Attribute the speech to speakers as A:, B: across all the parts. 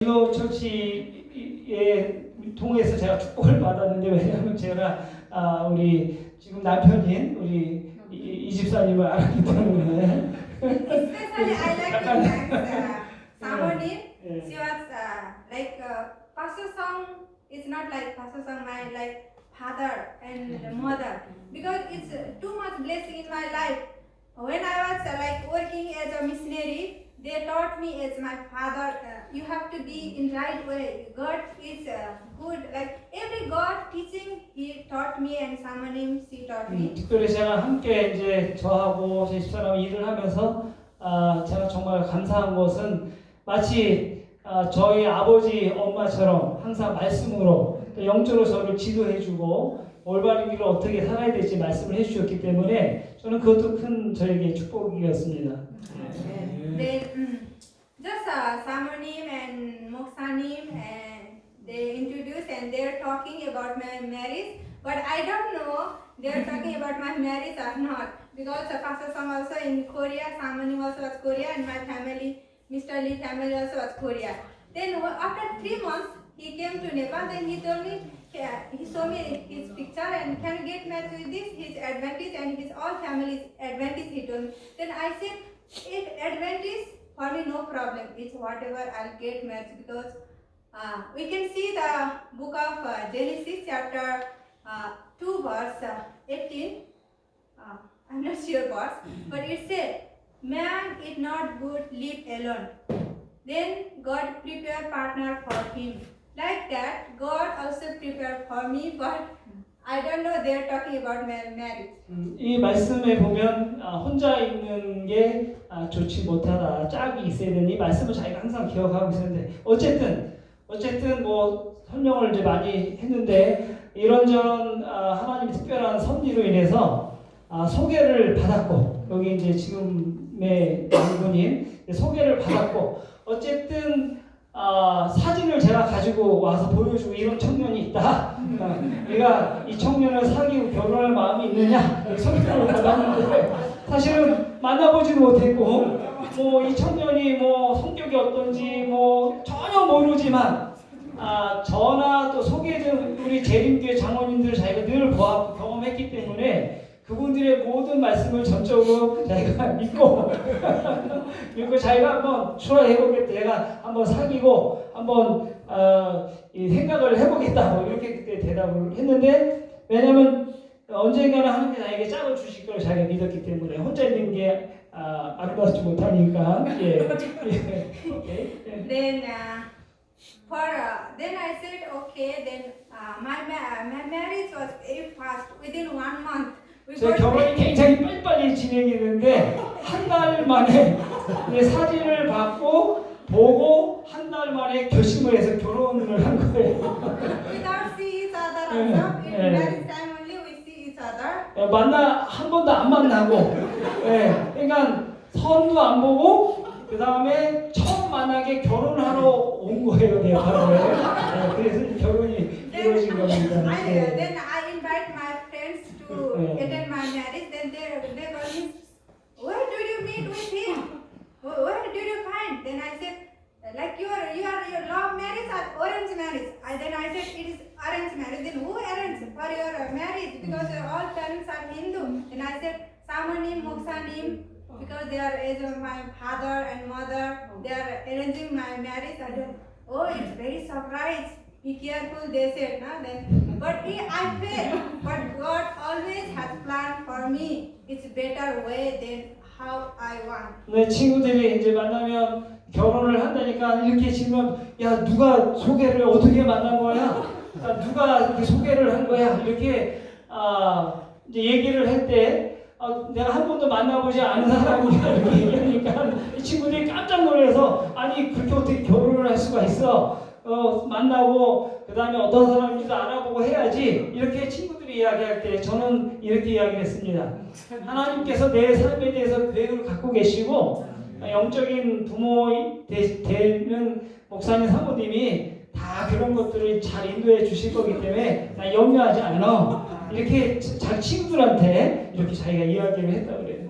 A: 이노 처치에 통해서 제가 축복을 받았는데, 왜냐하면 제가 우리 지금 남편인 우리 이 집사님을 알았기 때문에.
B: Especially I like to thank Samonim. She was like Pastor Song is not like Pastor Song, my like father and mother, because it's too much blessing in my life. When I was like working as a missionary, they taught me as my father, you have to be in right way. God is good. Like every God teaching, He taught me, and Samonim, she taught me.
A: 특별히 제가 함께 이제 저하고 제 집사람 일을 하면서 제가 정말 감사한 것은 마치 저희 아버지 엄마처럼 항상 말씀으로 또 영적으로 저를 지도해주고 올바른 길을 어떻게 살아야 될지 말씀을 해주셨기 때문에 저는 그것도 큰 저에게 축복이었습니다.
B: Then just Samonim and Moksanim, and they introduced and they're talking about my marriage, but I don't know they're talking about my marriage or not, because Pastor Song also in Korea, Samonim also was Korea, and my family, Mr. Lee family also was Korea. Then after 3 months he came to Nepal. Then he told me, he showed me his picture, and can you get married with this, his advantage and his all family's advantage, he told me. Then I said, if advantage, for me no problem, it's whatever, I'll get married, because we can see the book of Genesis chapter 2 verse 18, I'm not sure verse, but it said, man is not good live alone, then God prepare partner for him. Like that, God also prepared for me, but I don't know they're talking about marriage.
A: 이 말씀에 보면 혼자 있는 게 좋지 못하다, 짝이 있어야 되는 이 말씀을 자기가 항상 기억하고 있었는데, 어쨌든 뭐 설명을 이제 많이 했는데, 이런저런 하나님의 특별한 섭리로 인해서 소개를 받았고, 여기 이제 지금의 남군인 소개를 받았고, 어쨌든 사진을 제가 가지고 와서 보여주고, 이런 청년이 있다. 내가 이 청년을 사귀고 결혼할 마음이 있느냐? 소개를 받았는데, 사실은 만나보지도 못했고, 뭐 이 청년이 뭐 성격이 어떤지 뭐 전혀 모르지만, 저나 또 소개된 우리 재림교회 장로님들 자기가 늘 보았고 경험했기 때문에 그분들의 모든 말씀을 전적으로 자기가 믿고 그리고 자기가 한번 추라해보겠다, 내가 한번 사귀고 한번 이 생각을 해보겠다고 이렇게 그때 대답을 했는데, 왜냐하면 언젠가는 하나님께 나에게 짝을 주실 걸 자기가 믿었기 때문에 혼자 있는 게 아름답지 못하니까.
B: Then then I said okay. Then my marriage was very fast, within 1 month.
A: 제 결혼이 굉장히 빨리빨리 진행했는데 한 달 만에 사진을 보고 한 달 만에 결심을 해서 결혼을 한 거예요.
B: Without see each other also, in marriage time only we see each other.
A: 한 번도 안 만나고, 그러니까 선도 안 보고 그 다음에 처음 만나게 결혼하러 온 거예요, 내 바로에. 그래서 결혼이 이루어진 겁니다.
B: Then I invite my friends to attend my marriage. Then they told me, where did you meet with him? Where did you find? Then I said, like your love marriage or arranged marriage? Then I said it is arranged marriage. Then who arranged for your marriage? Because all parents are Hindu. Then I said Samonim, Moksanim, because they are as my father and mother, they are arranging my marriage. I said, oh, it's very surprise. Be careful, they said. No? Then, but I failed. But God always has planned for me. It's better way than how I want.
A: 네, 친구들이 이제 만나면 결혼을 한다니까 이렇게 지금, 야, 누가 소개를 어떻게 만난 거야? 누가 이렇게 소개를 한 거야? 이렇게 이제 얘기를 할 때, 내가 한 번도 만나보지 않은 사람이야 이렇게 얘기하니까 이 친구들이 깜짝 놀라서, 아니 그렇게 어떻게 결혼을 할 수가 있어? 만나고 그 다음에 어떤 사람인지도 알아보고 해야지, 이렇게 친구들이 이야기할 때 저는 이렇게 이야기를 했습니다. 하나님께서 내 삶에 대해서 계획을 갖고 계시고 영적인 부모 되는 목사님 사모님이 다 그런 것들을 잘 인도해 주실 거기 때문에 나 염려하지 않아. 이렇게 자기 친구들한테 이렇게 자기가 이야기를 했다고 그래요.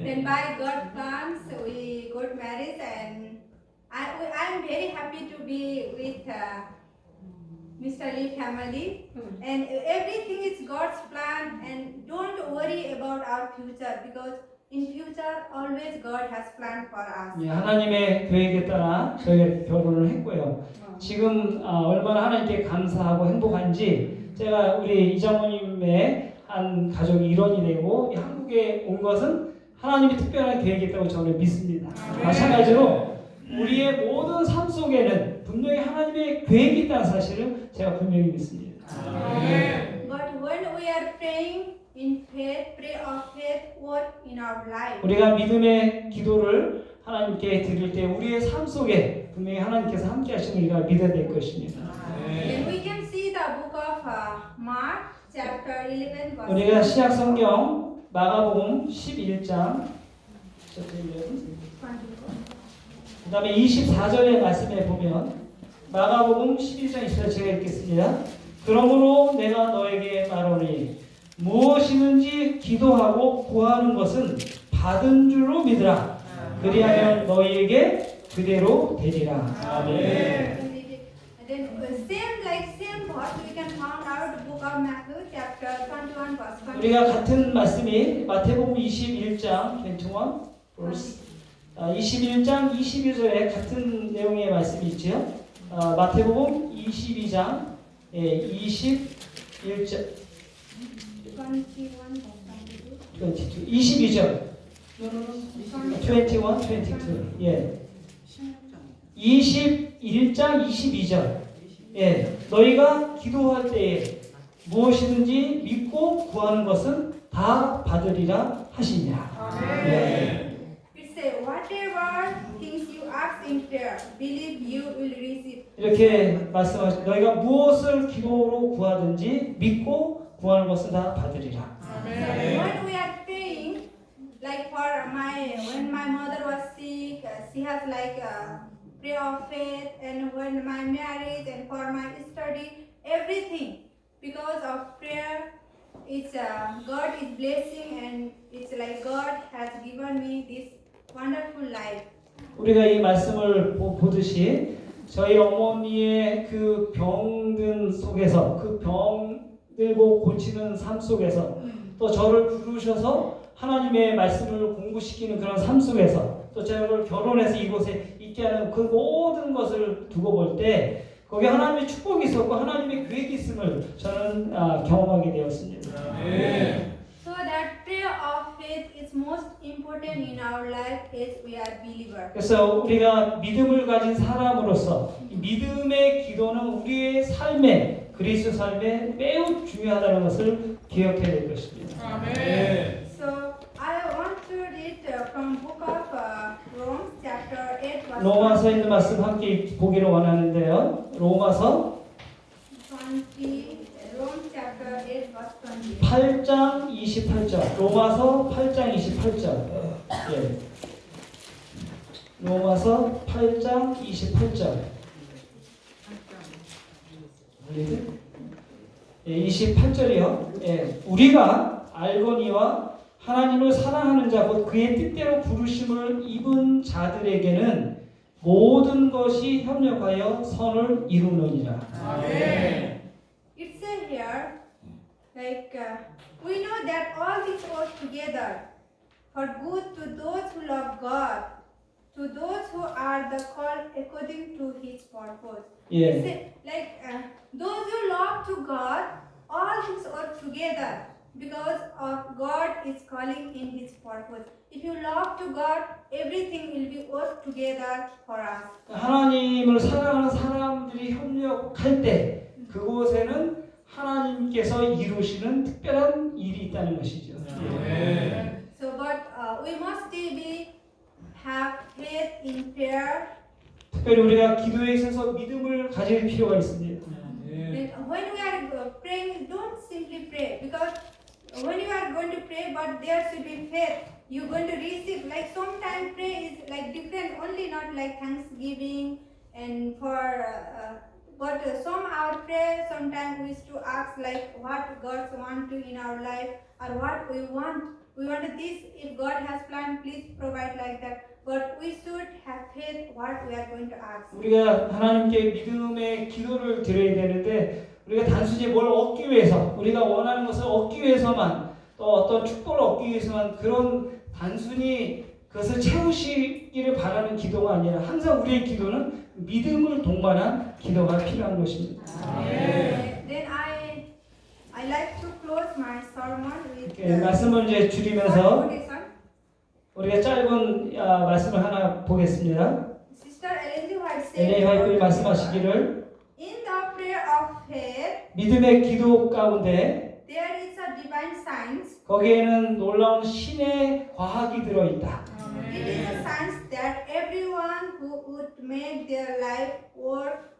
B: Then by God's plans we got married, and I am very happy to be with Mr. Lee family, and everything is God's plan. And don't worry about our future, because in future always God has planned for us.
A: 예, 하나님의 계획에 따라 저희가 결혼을 했고요. 지금 얼마나 하나님께 감사하고 행복한지 제가 우리 이장모님의 한 가족이 일원이 되고 이 한국에 온 것은 하나님이 특별한 계획이 있다고 저는 믿습니다. 마찬가지로 우리의 모든 삶 속에는 분명히 하나님의 계획이 있다는 사실을 제가 분명히 믿습니다.
B: But when we are praying in faith, pray of faith, work in our life.
A: 우리가 믿음의 기도를 하나님께 드릴 때 우리의 삶 속에 분명히 하나님께서 함께 하시는 우리가 믿어야 될 것입니다.
B: And we can see the book of Mark, chapter 11, verse
A: 우리가 신약 성경 마가복음 11장 그 다음에 24절의 말씀에 보면 마가복음 11장 24절 제가 읽겠습니다. 그러므로 내가 너에게 말하노니 무엇이든지 기도하고 구하는 것은 받은 줄로 믿으라. 그리하면 너희에게 그대로 되리라. 아멘.
B: And then same verse we can find out the book of Matthew, chapter 21, verse 20.
A: 우리가 같은 말씀이 마태복음 21장 21 verse 21장 22절에 같은 내용의 말씀이 있죠. 마태복음 22장 21절 22절 21, 22 예. 21장 22절 예. 너희가 기도할 때에 무엇이든지 믿고 구하는 것은 다 받으리라 하시니라. 예.
B: It says, whatever things you ask in prayer, believe you will receive.
A: 이렇게 말씀하시 너희가 무엇을 기도로 구하든지 믿고 구하는 것은 다 받으리라.
B: When we are praying, like when my mother was sick, she has like a prayer of faith, and when my marriage and for my study, everything, because of prayer, it's God is blessing, and it's like God has given me this wonderful life.
A: 우리가 이 말씀을 보듯이 저희 어머니의 그 병든 속에서 그 병들고 고치는 삶 속에서 또 저를 부르셔서 하나님의 말씀을 공부시키는 그런 삶 속에서 또 저를 결혼해서 이곳에 있게 하는 그 모든 것을 두고 볼 때 거기에 하나님의 축복이 있었고 하나님의 계획이 있음을 저는 경험하게 되었습니다.
B: So that prayer of faith is most important in our life as we are believers.
A: 그래서 우리가 믿음을 가진 사람으로서 이 믿음의 기도는 우리의 삶에 그리스도 삶에 매우 중요하다는 것을 기억해야 될 것입니다.
B: So I want to read from book of Romans chapter 8 verse
A: 로마서 있는 말씀 함께 보기를 원하는데요. 로마서
B: 20. Romans chapter 8 verse 20.
A: 8장 28절. 로마서 8장 28절. 예. 로마서 8장 28절. 예, 28절이요. 예. 우리가 알거니와 하나님을 사랑하는 자 곧 그의 뜻대로 부르심을 입은 자들에게는 모든 것이 협력하여 선을 이루느니라.
B: It says here, like we know that all things work together for good to those who love God, to those who are the called according to His purpose.
A: 예.
B: It says, like those who love to God, all things work together because of God is calling in His purpose. If you love to God, everything will be work together for us.
A: 하나님을 사랑하는 사람들이 협력할 때 그곳에는 하나님께서 이루시는 특별한 일이 있다는 것이죠.
B: So, but we must have faith in prayer.
A: 특별히 우리가 기도에 있어서 믿음을 가질 필요가 있습니다.
B: When we are praying, don't simply pray, because when you are going to pray, but there should be faith. You're going to receive. Like sometimes pray is like different, only not like thanksgiving and but some our prayer sometimes we used to ask like what God wants to in our life or what we want. We want this. If God has planned, please provide like that. but we should have faith what we are going to ask.
A: 우리가 하나님께 믿음의 기도를 드려야 되는데 우리가 단순히 뭘 얻기 위해서 우리가 원하는 것을 얻기 위해서만 또 어떤 축복을 얻기 위해서만 그런 단순히 그것을 채우시기를 바라는 기도가 아니라 항상 우리의 기도는 믿음을 동반한 기도가 필요한 것입니다.
B: Then I like to close my sermon with
A: 말씀을 이제 줄이면서
B: quotation.
A: 우리가 짧은 말씀을 하나 보겠습니다.
B: Sister Ellen G. White
A: 엘레이
B: said,
A: 화이트님이 말씀하시기를
B: in the prayer of faith,
A: 믿음의 기도 가운데
B: there is a divine science.
A: 거기에는 놀라운 신의 과학이 들어있다.
B: It is a science that everyone who would make their life work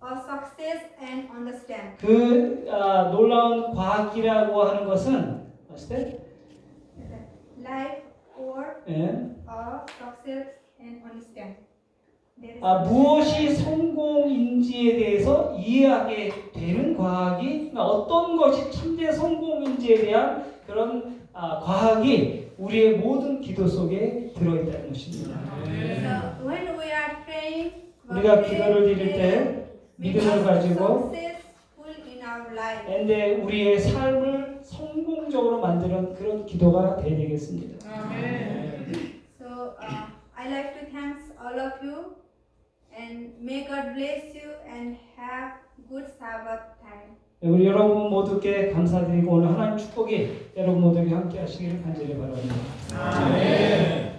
B: a success and understand.
A: 그 놀라운 과학이라고 하는 것은 어때?
B: Life work
A: 예.
B: a success and understand. There is
A: 무엇이 성공인지에 대해서 이해하게 되는 과학이 어떤 것이 참된 성공인지에 대한 그런 과학이 우리의 모든 기도 속에 들어있다는 것입니다.
B: So when we are praying,
A: 우리가 기도를 드릴 때 믿음을 가지고
B: successful in our life.
A: 근데 우리의 삶을 성공적으로 만드는 그런 기도가 되어야 되겠습니다.
B: So I like to thank all of you and may God bless you and have good Sabbath time.
A: 우리 여러분 모두께 감사드리고 오늘 하나님 축복이 여러분 모두에게 함께 하시기를 간절히 바랍니다.
C: 아멘.